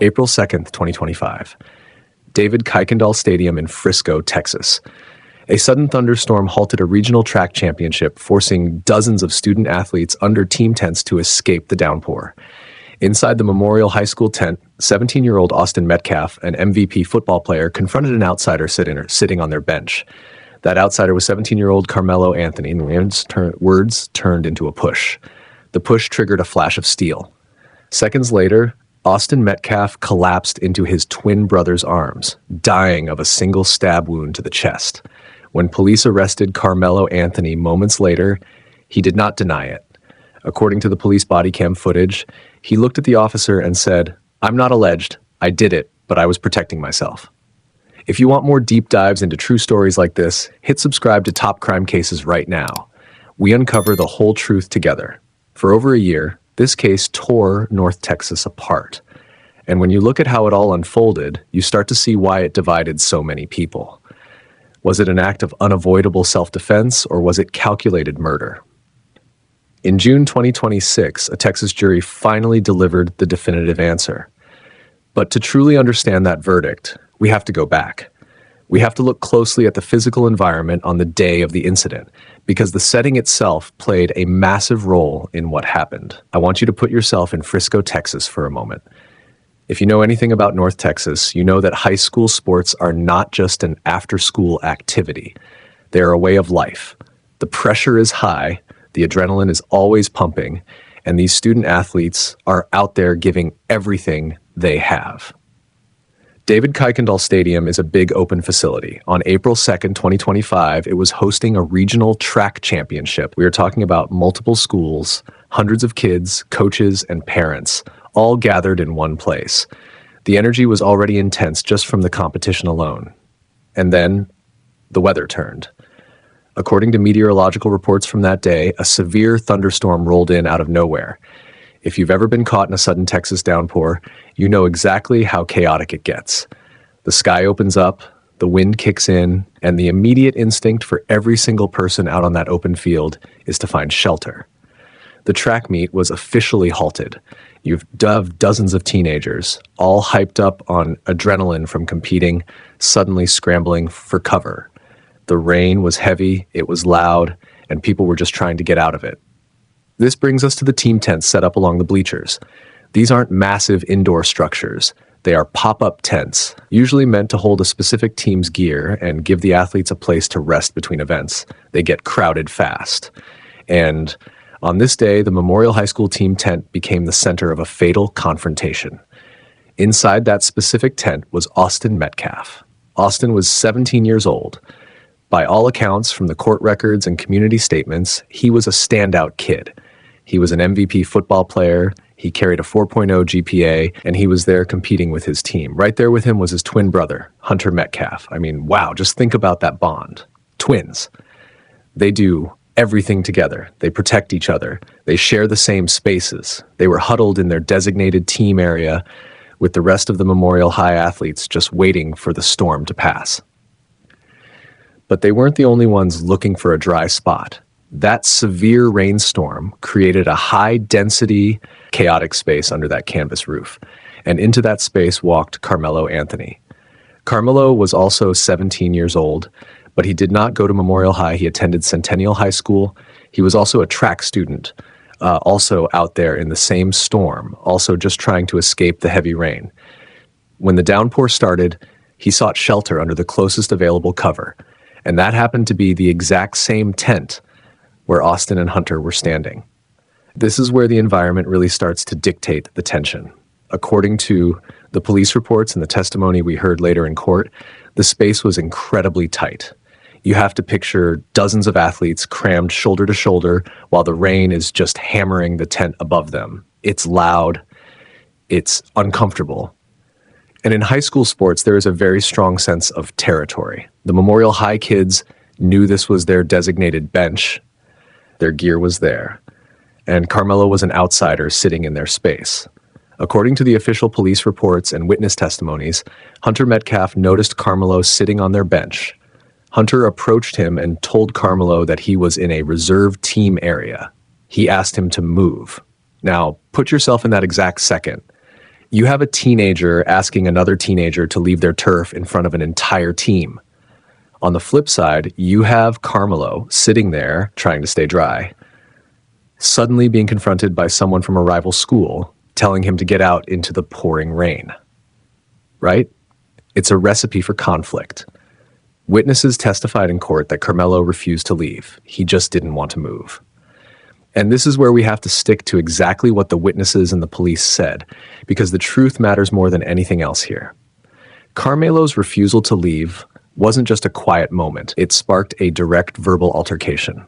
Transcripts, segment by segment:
April 2nd, 2025. David Kuykendall Stadium in Frisco, Texas. A sudden thunderstorm halted a regional track championship, forcing dozens of student athletes under team tents to escape the downpour. Inside the Memorial High School tent, 17-year-old Austin Metcalf, an MVP football player, confronted an outsider sitting on their bench. That outsider was 17-year-old Karmelo Anthony, and words turned into a push. The push triggered a flash of steel. Seconds later, Austin Metcalf collapsed into his twin brother's arms, dying of a single stab wound to the chest. When police arrested Karmelo Anthony moments later, he did not deny it. According to the police body cam footage, he looked at the officer and said, "I'm not alleged. I did it, but I was protecting myself." If you want more deep dives into true stories like this, hit subscribe to Top Crime Cases right now. We uncover the whole truth together. For over a year, this case tore North Texas apart. And when you look at how it all unfolded, you start to see why it divided so many people. Was it an act of unavoidable self-defense, or was it calculated murder? In June 2026, a Texas jury finally delivered the definitive answer. But to truly understand that verdict, we have to go back. We have to look closely at the physical environment on the day of the incident, because the setting itself played a massive role in what happened. I want you to put yourself in Frisco, Texas for a moment. If you know anything about North Texas, you know that high school sports are not just an after-school activity. They are a way of life. The pressure is high, the adrenaline is always pumping, and these student athletes are out there giving everything they have. David Kuykendall Stadium is a big open facility. On April 2nd, 2025, it was hosting a regional track championship. We are talking about multiple schools, hundreds of kids, coaches, and parents, all gathered in one place. The energy was already intense just from the competition alone. And then the weather turned. According to meteorological reports from that day, a severe thunderstorm rolled in out of nowhere. If you've ever been caught in a sudden Texas downpour, you know exactly how chaotic it gets. The sky opens up, the wind kicks in, and the immediate instinct for every single person out on that open field is to find shelter. The track meet was officially halted. You've dozens of teenagers, all hyped up on adrenaline from competing, suddenly scrambling for cover. The rain was heavy, it was loud, and people were just trying to get out of it. This brings us to the team tents set up along the bleachers. These aren't massive indoor structures. They are pop-up tents, usually meant to hold a specific team's gear and give the athletes a place to rest between events. They get crowded fast. And on this day, the Memorial High School team tent became the center of a fatal confrontation. Inside that specific tent was Austin Metcalf. Austin was 17 years old. By all accounts, from the court records and community statements, he was a standout kid. He was an MVP football player, he carried a 4.0 GPA, and he was there competing with his team. Right there with him was his twin brother, Hunter Metcalf. I mean, wow, just think about that bond. Twins. They do everything together. They protect each other. They share the same spaces. They were huddled in their designated team area with the rest of the Memorial High athletes just waiting for the storm to pass. But they weren't the only ones looking for a dry spot. That severe rainstorm created a high-density, chaotic space under that canvas roof. And into that space walked Karmelo Anthony. Karmelo was also 17 years old, but he did not go to Memorial High. He attended Centennial High School. He was also a track student, also out there in the same storm, also just trying to escape the heavy rain. When the downpour started, he sought shelter under the closest available cover. And that happened to be the exact same tent where Austin and Hunter were standing. This is where the environment really starts to dictate the tension. According to the police reports and the testimony we heard later in court, the space was incredibly tight. You have to picture dozens of athletes crammed shoulder to shoulder while the rain is just hammering the tent above them. It's loud, it's uncomfortable. And in high school sports, there is a very strong sense of territory. The Memorial High kids knew this was their designated bench. Their gear was there. And Karmelo was an outsider sitting in their space. According to the official police reports and witness testimonies, Hunter Metcalf noticed Karmelo sitting on their bench. Hunter approached him and told Karmelo that he was in a reserve team area. He asked him to move. Now, put yourself in that exact second. You have a teenager asking another teenager to leave their turf in front of an entire team. On the flip side, you have Karmelo sitting there trying to stay dry, suddenly being confronted by someone from a rival school telling him to get out into the pouring rain. Right? It's a recipe for conflict. Witnesses testified in court that Karmelo refused to leave. He just didn't want to move. And this is where we have to stick to exactly what the witnesses and the police said, because the truth matters more than anything else here. Karmelo's refusal to leave wasn't just a quiet moment. It sparked a direct verbal altercation.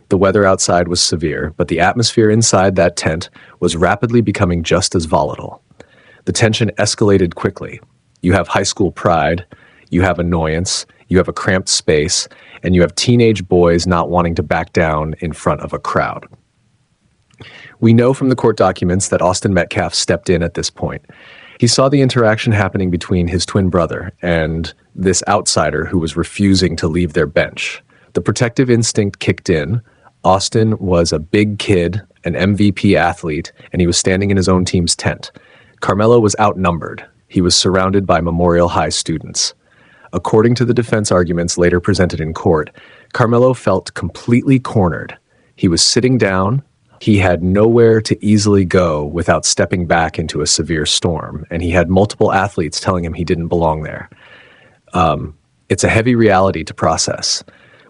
The weather outside was severe, but the atmosphere inside that tent was rapidly becoming just as volatile. The tension escalated quickly. You have high school pride, you have annoyance, you have a cramped space, and you have teenage boys not wanting to back down in front of a crowd. We know from the court documents that Austin Metcalf stepped in at this point. He saw the interaction happening between his twin brother and this outsider who was refusing to leave their bench. The protective instinct kicked in. Austin was a big kid, an MVP athlete, and he was standing in his own team's tent. Karmelo was outnumbered. He was surrounded by Memorial High students. According to the defense arguments later presented in court, Karmelo felt completely cornered. He was sitting down. He had nowhere to easily go without stepping back into a severe storm, and he had multiple athletes telling him he didn't belong there. It's a heavy reality to process.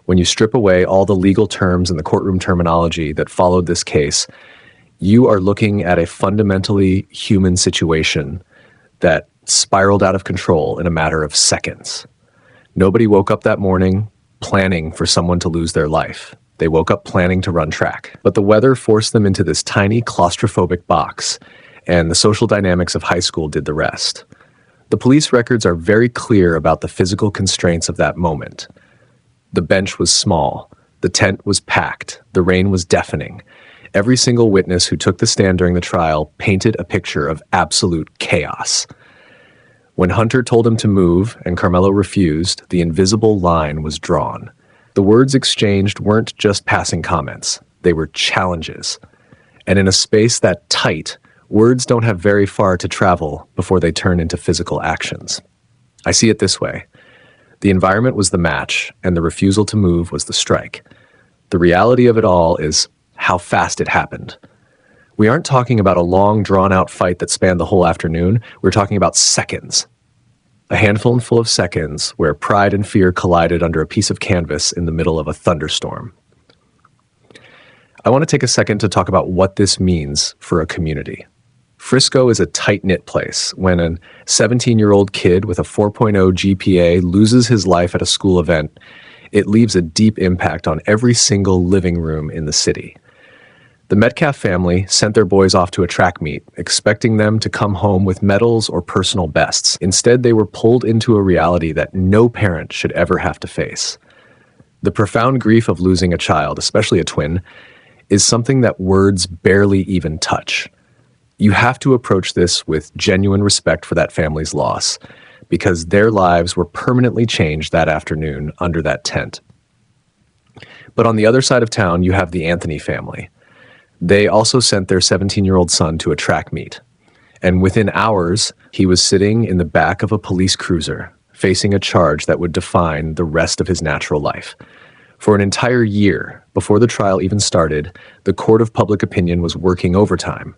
When you strip away all the legal terms and the courtroom terminology that followed this case, you are looking at a fundamentally human situation that spiraled out of control in a matter of seconds. Nobody woke up that morning planning for someone to lose their life. They woke up planning to run track. But the weather forced them into this tiny claustrophobic box, and the social dynamics of high school did the rest. The police records are very clear about the physical constraints of that moment. The bench was small. The tent was packed. The rain was deafening. Every single witness who took the stand during the trial painted a picture of absolute chaos. When Hunter told him to move and Karmelo refused, the invisible line was drawn. The words exchanged weren't just passing comments. They were challenges. And in a space that tight, words don't have very far to travel before they turn into physical actions. I see it this way. The environment was the match, and the refusal to move was the strike. The reality of it all is how fast it happened. We aren't talking about a long, drawn-out fight that spanned the whole afternoon. We're talking about seconds. A handful full of seconds where pride and fear collided under a piece of canvas in the middle of a thunderstorm. I want to take a second to talk about what this means for a community. Frisco is a tight-knit place. When a 17-year-old kid with a 4.0 GPA loses his life at a school event, it leaves a deep impact on every single living room in the city. The Metcalf family sent their boys off to a track meet, expecting them to come home with medals or personal bests. Instead, they were pulled into a reality that no parent should ever have to face. The profound grief of losing a child, especially a twin, is something that words barely even touch. You have to approach this with genuine respect for that family's loss, because their lives were permanently changed that afternoon under that tent. But on the other side of town, you have the Anthony family. They also sent their 17-year-old son to a track meet. And within hours, he was sitting in the back of a police cruiser, facing a charge that would define the rest of his natural life. For an entire year, before the trial even started, the court of public opinion was working overtime.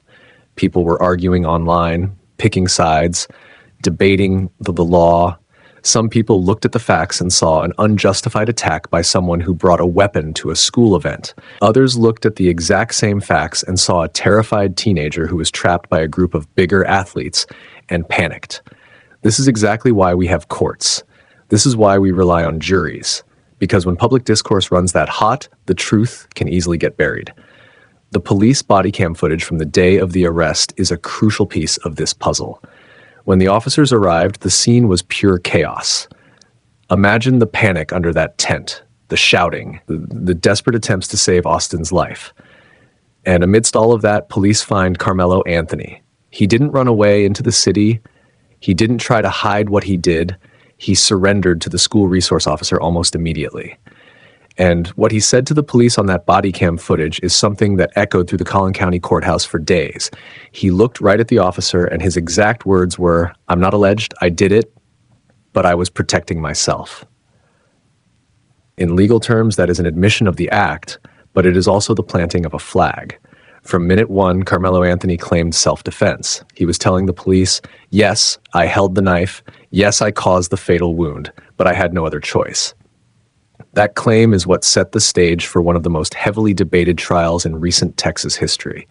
People were arguing online, picking sides, debating the law. Some people looked at the facts and saw an unjustified attack by someone who brought a weapon to a school event. Others looked at the exact same facts and saw a terrified teenager who was trapped by a group of bigger athletes and panicked. This is exactly why we have courts. This is why we rely on juries. Because when public discourse runs that hot, the truth can easily get buried. The police body cam footage from the day of the arrest is a crucial piece of this puzzle. When the officers arrived, the scene was pure chaos. Imagine the panic under that tent, the shouting, the desperate attempts to save Austin's life. And amidst all of that, police find Karmelo Anthony. He didn't run away into the city. He didn't try to hide what he did. He surrendered to the school resource officer almost immediately. And what he said to the police on that body cam footage is something that echoed through the Collin County Courthouse for days. He looked right at the officer, and his exact words were, "I'm not alleged, I did it, but I was protecting myself." In legal terms, that is an admission of the act, but it is also the planting of a flag. From minute one, Karmelo Anthony claimed self-defense. He was telling the police, "Yes, I held the knife. Yes, I caused the fatal wound, but I had no other choice." That claim is what set the stage for one of the most heavily debated trials in recent Texas history.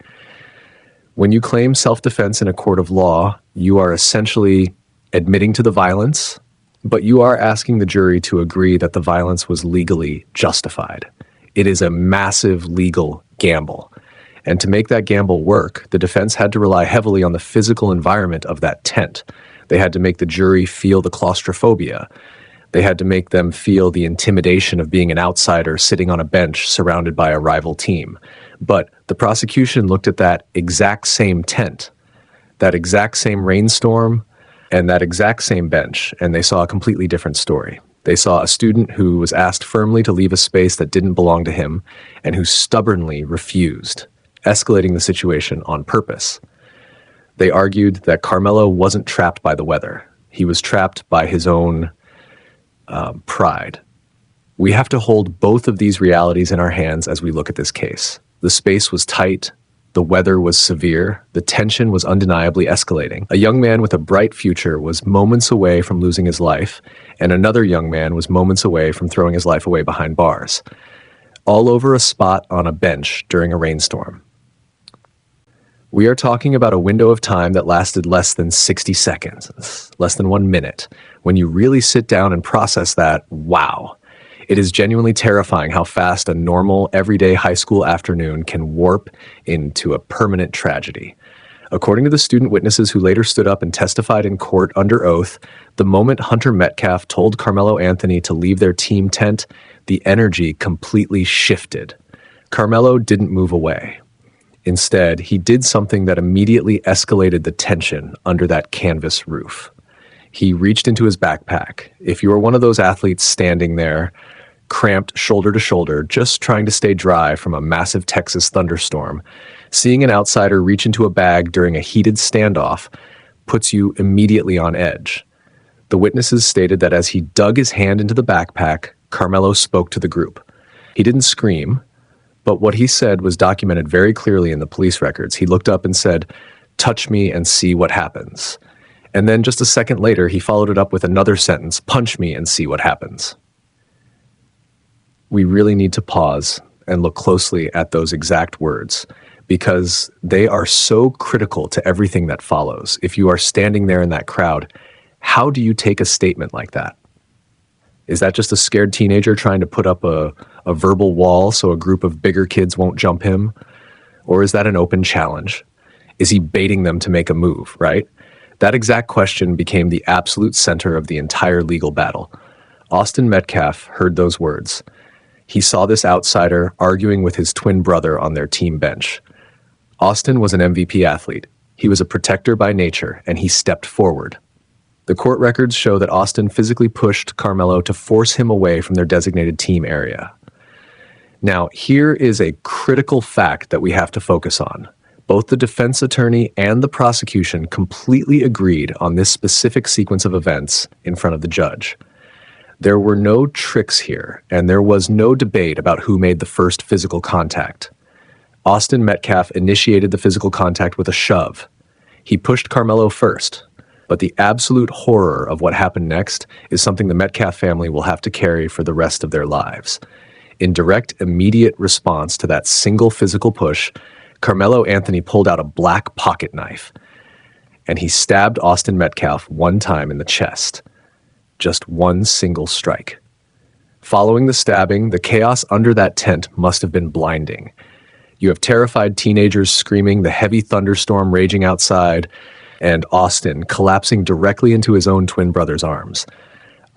When you claim self-defense in a court of law, you are essentially admitting to the violence, but you are asking the jury to agree that the violence was legally justified. It is a massive legal gamble. And to make that gamble work, the defense had to rely heavily on the physical environment of that tent. They had to make the jury feel the claustrophobia. They had to make them feel the intimidation of being an outsider sitting on a bench surrounded by a rival team. But the prosecution looked at that exact same tent, that exact same rainstorm, and that exact same bench, and they saw a completely different story. They saw a student who was asked firmly to leave a space that didn't belong to him and who stubbornly refused, escalating the situation on purpose. They argued that Karmelo wasn't trapped by the weather. He was trapped by his own pride. We have to hold both of these realities in our hands as we look at this case. The space was tight, the weather was severe, the tension was undeniably escalating. A young man with a bright future was moments away from losing his life, and another young man was moments away from throwing his life away behind bars. All over a spot on a bench during a rainstorm. We are talking about a window of time that lasted less than 60 seconds, less than 1 minute. When you really sit down and process that, wow. It is genuinely terrifying how fast a normal, everyday high school afternoon can warp into a permanent tragedy. According to the student witnesses who later stood up and testified in court under oath, the moment Hunter Metcalf told Karmelo Anthony to leave their team tent, the energy completely shifted. Karmelo didn't move away. Instead, he did something that immediately escalated the tension under that canvas roof. He reached into his backpack. If you are one of those athletes standing there, cramped shoulder to shoulder, just trying to stay dry from a massive Texas thunderstorm, seeing an outsider reach into a bag during a heated standoff puts you immediately on edge. The witnesses stated that as he dug his hand into the backpack, Karmelo spoke to the group. He didn't scream, but what he said was documented very clearly in the police records. He looked up and said, "Touch me and see what happens." And then just a second later, he followed it up with another sentence, "Punch me and see what happens." We really need to pause and look closely at those exact words because they are so critical to everything that follows. If you are standing there in that crowd, how do you take a statement like that? Is that just a scared teenager trying to put up a verbal wall so a group of bigger kids won't jump him? Or is that an open challenge? Is he baiting them to make a move, right? That exact question became the absolute center of the entire legal battle. Austin Metcalf heard those words. He saw this outsider arguing with his twin brother on their team bench. Austin was an MVP athlete. He was a protector by nature, and he stepped forward. The court records show that Austin physically pushed Karmelo to force him away from their designated team area. Now, here is a critical fact that we have to focus on. Both the defense attorney and the prosecution completely agreed on this specific sequence of events in front of the judge. There were no tricks here, and there was no debate about who made the first physical contact. Austin Metcalf initiated the physical contact with a shove. He pushed Karmelo first, but the absolute horror of what happened next is something the Metcalf family will have to carry for the rest of their lives. In direct, immediate response to that single physical push, Karmelo Anthony pulled out a black pocket knife, and he stabbed Austin Metcalf one time in the chest. Just one single strike. Following the stabbing, the chaos under that tent must have been blinding. You have terrified teenagers screaming, the heavy thunderstorm raging outside, and Austin collapsing directly into his own twin brother's arms.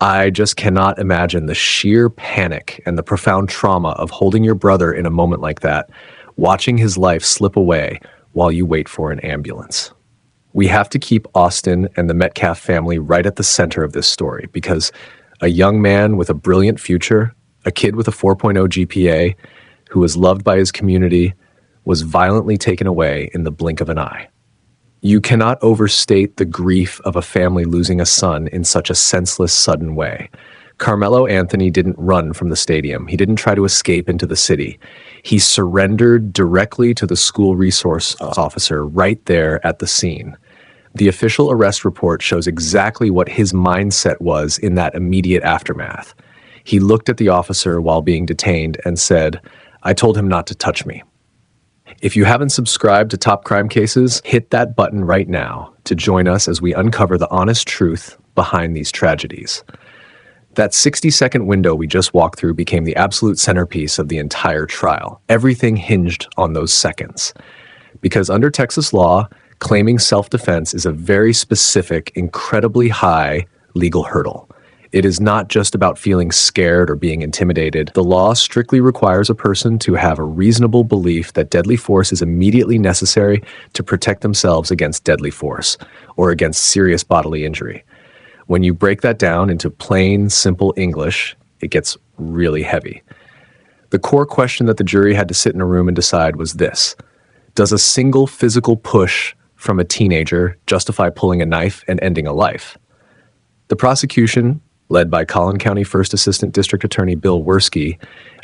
I just cannot imagine the sheer panic and the profound trauma of holding your brother in a moment like that, watching his life slip away while you wait for an ambulance. We have to keep Austin and the Metcalf family right at the center of this story because a young man with a brilliant future A kid with a 4.0 GPA who was loved by his community was violently taken away in the blink of an eye. You cannot overstate the grief of a family losing a son in such a senseless, sudden way. Karmelo Anthony didn't run from the stadium. He didn't try to escape into the city. He surrendered directly to the school resource officer right there at the scene. The official arrest report shows exactly what his mindset was in that immediate aftermath. He looked at the officer while being detained and said, "I told him not to touch me." If you haven't subscribed to Top Crime Cases, hit that button right now to join us as we uncover the honest truth behind these tragedies. That 60-second window we just walked through became the absolute centerpiece of the entire trial. Everything hinged on those seconds. Because under Texas law, claiming self-defense is a very specific, incredibly high legal hurdle. It is not just about feeling scared or being intimidated. The law strictly requires a person to have a reasonable belief that deadly force is immediately necessary to protect themselves against deadly force or against serious bodily injury. When you break that down into plain, simple English, it gets really heavy. The core question that the jury had to sit in a room and decide was this: does a single physical push from a teenager justify pulling a knife and ending a life? The prosecution, led by Collin County First Assistant District Attorney Bill Werski,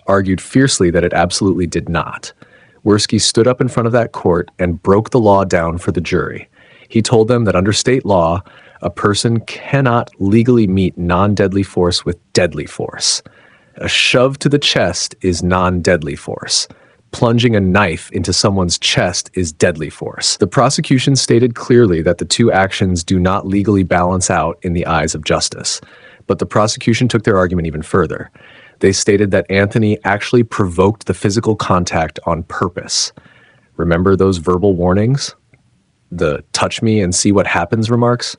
argued fiercely that it absolutely did not. Werski stood up in front of that court and broke the law down for the jury. He told them that under state law, a person cannot legally meet non-deadly force with deadly force. A shove to the chest is non-deadly force. Plunging a knife into someone's chest is deadly force. The prosecution stated clearly that the two actions do not legally balance out in the eyes of justice. But the prosecution took their argument even further. They stated that Anthony actually provoked the physical contact on purpose. Remember those verbal warnings? The touch me and see what happens remarks?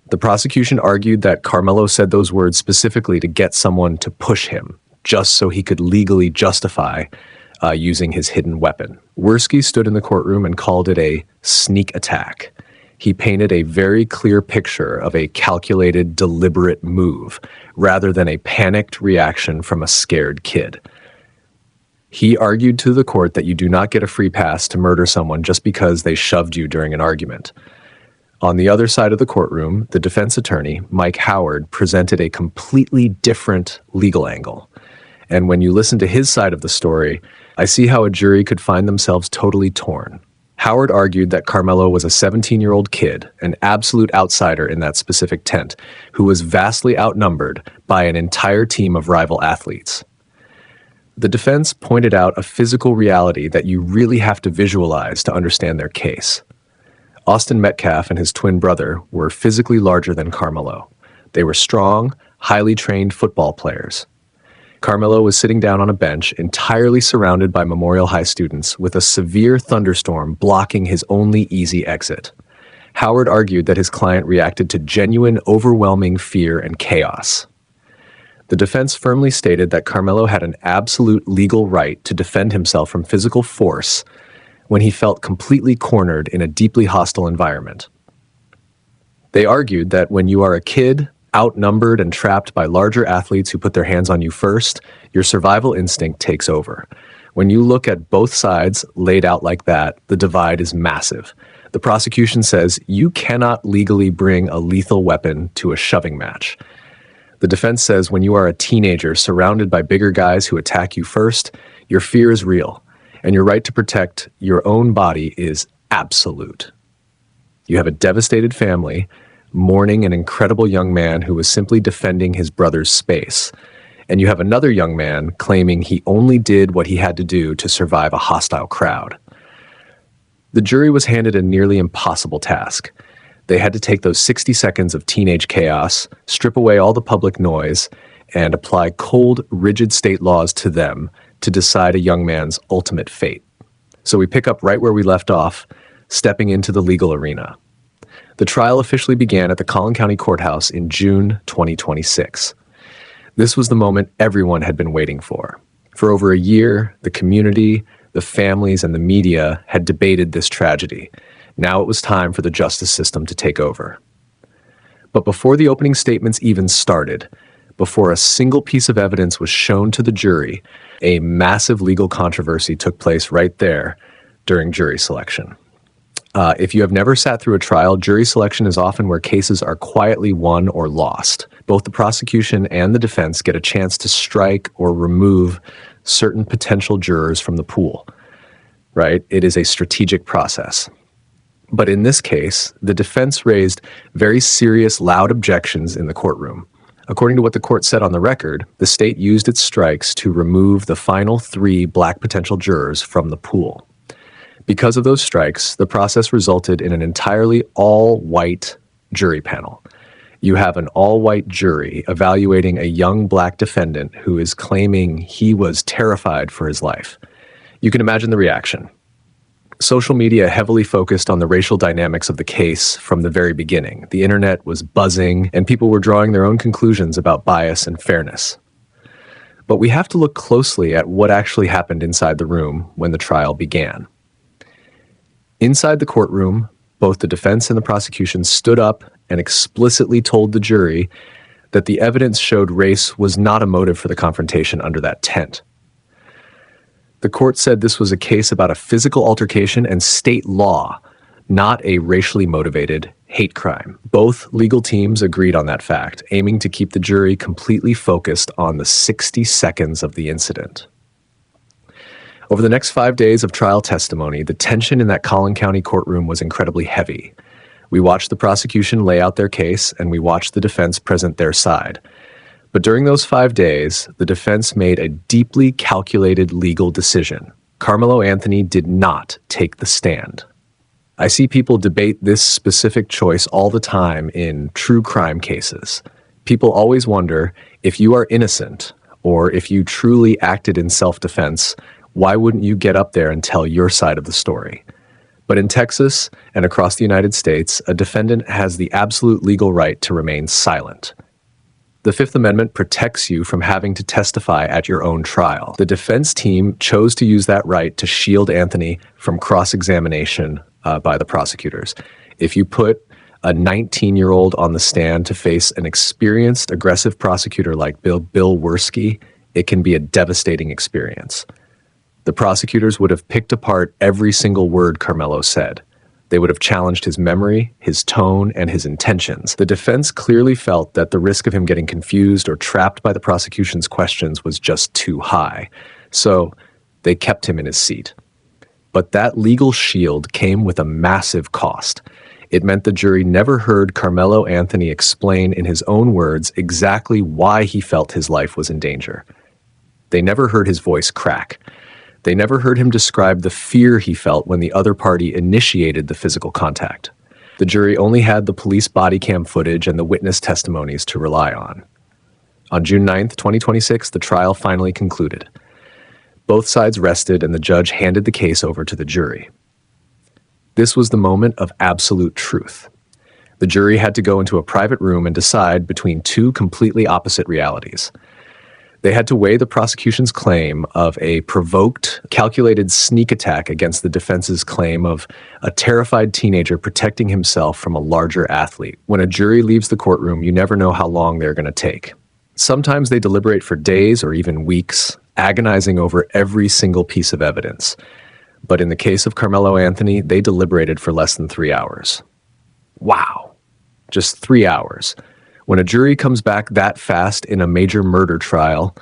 The prosecution argued that Karmelo said those words specifically to get someone to push him, just so he could legally justify using his hidden weapon. Werski stood in the courtroom and called it a sneak attack. He painted a very clear picture of a calculated, deliberate move, rather than a panicked reaction from a scared kid. He argued to the court that you do not get a free pass to murder someone just because they shoved you during an argument. On the other side of the courtroom, the defense attorney, Mike Howard, presented a completely different legal angle. And when you listen to his side of the story, I see how a jury could find themselves totally torn. Howard argued that Karmelo was a 17-year-old kid, an absolute outsider in that specific tent, who was vastly outnumbered by an entire team of rival athletes. The defense pointed out a physical reality that you really have to visualize to understand their case. Austin Metcalf and his twin brother were physically larger than Karmelo. They were strong, highly trained football players. Karmelo was sitting down on a bench, entirely surrounded by Memorial High students, with a severe thunderstorm blocking his only easy exit. Howard argued that his client reacted to genuine, overwhelming fear and chaos. The defense firmly stated that Karmelo had an absolute legal right to defend himself from physical force when he felt completely cornered in a deeply hostile environment. They argued that when you are a kid, outnumbered and trapped by larger athletes who put their hands on you first, your survival instinct takes over. When you look at both sides laid out like that, the divide is massive. The prosecution says you cannot legally bring a lethal weapon to a shoving match. The defense says when you are a teenager surrounded by bigger guys who attack you first, your fear is real, and your right to protect your own body is absolute. You have a devastated family mourning an incredible young man who was simply defending his brother's space. And you have another young man claiming he only did what he had to do to survive a hostile crowd. The jury was handed a nearly impossible task. They had to take those 60 seconds of teenage chaos, strip away all the public noise, and apply cold, rigid state laws to them to decide a young man's ultimate fate. So we pick up right where we left off, stepping into the legal arena. The trial officially began at the Collin County Courthouse in June 2026. This was the moment everyone had been waiting for. For over a year, the community, the families, and the media had debated this tragedy. Now it was time for the justice system to take over. But before the opening statements even started, before a single piece of evidence was shown to the jury, a massive legal controversy took place right there during jury selection. If you have never sat through a trial, jury selection is often where cases are quietly won or lost. Both the prosecution and the defense get a chance to strike or remove certain potential jurors from the pool, right? It is a strategic process. But in this case, the defense raised very serious, loud objections in the courtroom. According to what the court said on the record, the state used its strikes to remove the final 3 black potential jurors from the pool. Because of those strikes, the process resulted in an entirely all-white jury panel. You have an all-white jury evaluating a young black defendant who is claiming he was terrified for his life. You can imagine the reaction. Social media heavily focused on the racial dynamics of the case from the very beginning. The internet was buzzing, and people were drawing their own conclusions about bias and fairness. But we have to look closely at what actually happened inside the room when the trial began. Inside the courtroom, both the defense and the prosecution stood up and explicitly told the jury that the evidence showed race was not a motive for the confrontation under that tent. The court said this was a case about a physical altercation and state law, not a racially motivated hate crime. Both legal teams agreed on that fact, aiming to keep the jury completely focused on the 60 seconds of the incident. Over the next 5 days of trial testimony, the tension in that Collin County courtroom was incredibly heavy. We watched the prosecution lay out their case, and we watched the defense present their side. But during those 5 days, the defense made a deeply calculated legal decision. Karmelo Anthony did not take the stand. I see people debate this specific choice all the time in true crime cases. People always wonder, if you are innocent, or if you truly acted in self-defense, why wouldn't you get up there and tell your side of the story? But in Texas and across the United States, a defendant has the absolute legal right to remain silent. The Fifth Amendment protects you from having to testify at your own trial. The defense team chose to use that right to shield Anthony from cross-examination by the prosecutors. If you put a 19-year-old on the stand to face an experienced, aggressive prosecutor like Bill Werski, it can be a devastating experience. The prosecutors would have picked apart every single word Karmelo said. They would have challenged his memory, his tone, and his intentions. The defense clearly felt that the risk of him getting confused or trapped by the prosecution's questions was just too high. So they kept him in his seat. But that legal shield came with a massive cost. It meant the jury never heard Karmelo Anthony explain in his own words exactly why he felt his life was in danger. They never heard his voice crack. They never heard him describe the fear he felt when the other party initiated the physical contact. The jury only had the police body cam footage and the witness testimonies to rely on. On June 9th, 2026, the trial finally concluded. Both sides rested and the judge handed the case over to the jury. This was the moment of absolute truth. The jury had to go into a private room and decide between 2 completely opposite realities. They had to weigh the prosecution's claim of a provoked, calculated sneak attack against the defense's claim of a terrified teenager protecting himself from a larger athlete. When a jury leaves the courtroom, you never know how long they're going to take. Sometimes they deliberate for days or even weeks, agonizing over every single piece of evidence. But in the case of Karmelo Anthony, they deliberated for less than 3 hours. Wow. Just 3 hours. When a jury comes back that fast in a major murder trial,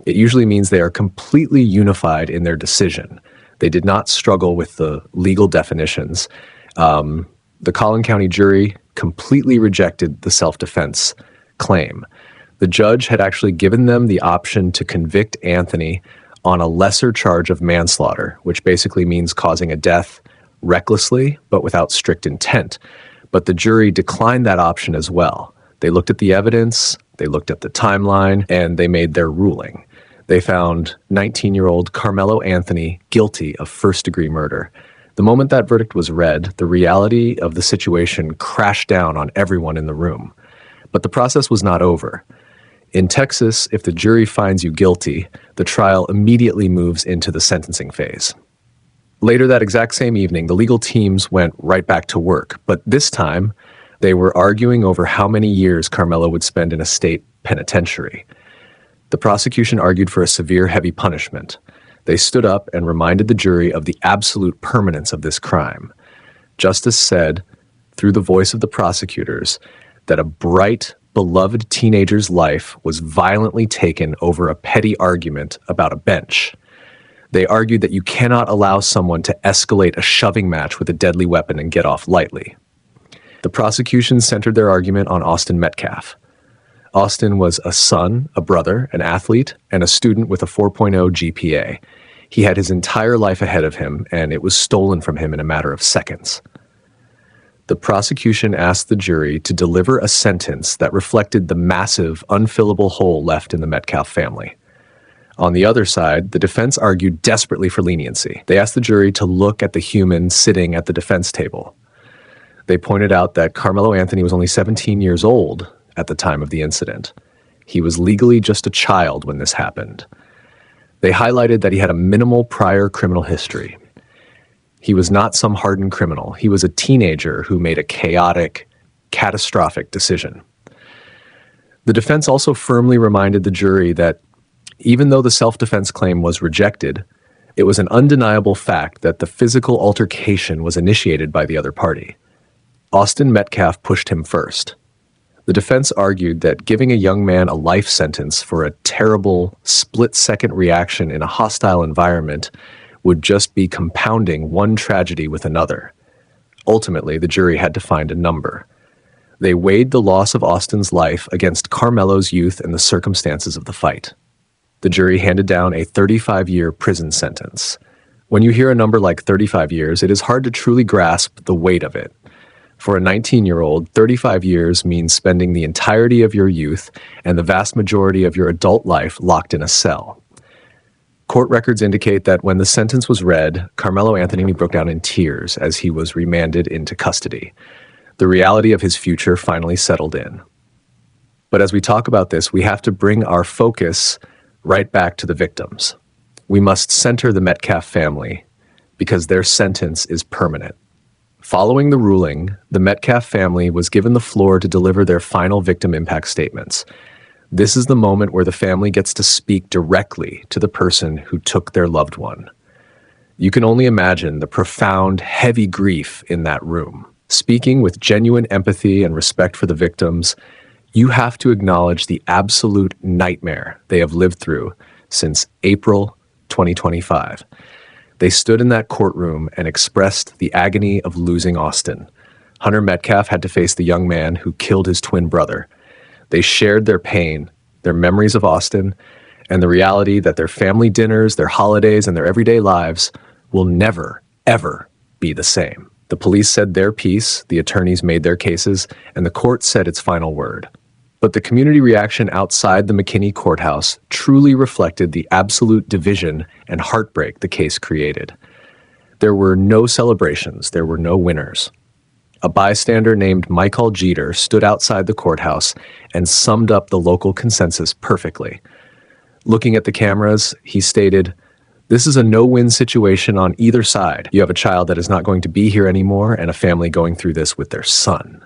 it usually means they are completely unified in their decision. They did not struggle with the legal definitions. The Collin County jury completely rejected the self-defense claim. The judge had actually given them the option to convict Anthony on a lesser charge of manslaughter, which basically means causing a death recklessly but without strict intent. But the jury declined that option as well. They looked at the evidence, they looked at the timeline, and they made their ruling. They found 19-year-old Karmelo Anthony guilty of first-degree murder. The moment that verdict was read, the reality of the situation crashed down on everyone in the room. But the process was not over. In Texas, if the jury finds you guilty, the trial immediately moves into the sentencing phase. Later that exact same evening, the legal teams went right back to work, but this time They were arguing over how many years Karmelo would spend in a state penitentiary. The prosecution argued for a severe, heavy punishment. They stood up and reminded the jury of the absolute permanence of this crime. Justice said, through the voice of the prosecutors, that a bright, beloved teenager's life was violently taken over a petty argument about a bench. They argued that you cannot allow someone to escalate a shoving match with a deadly weapon and get off lightly. The prosecution centered their argument on Austin Metcalf. Austin was a son, a brother, an athlete, and a student with a 4.0 GPA. He had his entire life ahead of him, and it was stolen from him in a matter of seconds. The prosecution asked the jury to deliver a sentence that reflected the massive, unfillable hole left in the Metcalf family. On the other side, the defense argued desperately for leniency. They asked the jury to look at the human sitting at the defense table. They pointed out that Karmelo Anthony was only 17 years old at the time of the incident. He was legally just a child when this happened. They highlighted that he had a minimal prior criminal history. He was not some hardened criminal. He was a teenager who made a chaotic, catastrophic decision. The defense also firmly reminded the jury that even though the self-defense claim was rejected, it was an undeniable fact that the physical altercation was initiated by the other party. Austin Metcalf pushed him first. The defense argued that giving a young man a life sentence for a terrible, split-second reaction in a hostile environment would just be compounding one tragedy with another. Ultimately, the jury had to find a number. They weighed the loss of Austin's life against Karmelo's youth and the circumstances of the fight. The jury handed down a 35-year prison sentence. When you hear a number like 35 years, it is hard to truly grasp the weight of it. For a 19-year-old, 35 years means spending the entirety of your youth and the vast majority of your adult life locked in a cell. Court records indicate that when the sentence was read, Karmelo Anthony broke down in tears as he was remanded into custody. The reality of his future finally settled in. But as we talk about this, we have to bring our focus right back to the victims. We must center the Metcalf family because their sentence is permanent. Following the ruling, the Metcalf family was given the floor to deliver their final victim impact statements. This is the moment where the family gets to speak directly to the person who took their loved one. You can only imagine the profound, heavy grief in that room. Speaking with genuine empathy and respect for the victims, you have to acknowledge the absolute nightmare they have lived through since April 2025. They stood in that courtroom and expressed the agony of losing Austin. Hunter Metcalf had to face the young man who killed his twin brother. They shared their pain, their memories of Austin, and the reality that their family dinners, their holidays, and their everyday lives will never, ever be the same. The police said their piece, the attorneys made their cases, and the court said its final word. But the community reaction outside the McKinney courthouse truly reflected the absolute division and heartbreak the case created. There were no celebrations, there were no winners. A bystander named Michael Jeter stood outside the courthouse and summed up the local consensus perfectly. Looking at the cameras, he stated, "This is a no-win situation on either side. You have a child that is not going to be here anymore and a family going through this with their son."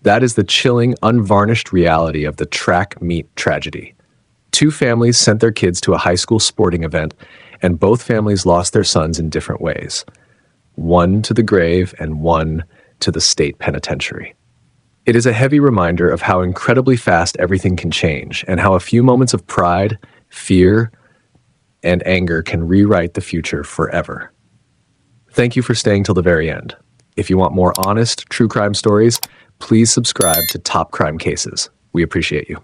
That is the chilling, unvarnished reality of the track meet tragedy. Two families sent their kids to a high school sporting event, and both families lost their sons in different ways. One to the grave and one to the state penitentiary. It is a heavy reminder of how incredibly fast everything can change, and how a few moments of pride, fear, and anger can rewrite the future forever. Thank you for staying till the very end. If you want more honest, true crime stories, please subscribe to Top Crime Cases. We appreciate you.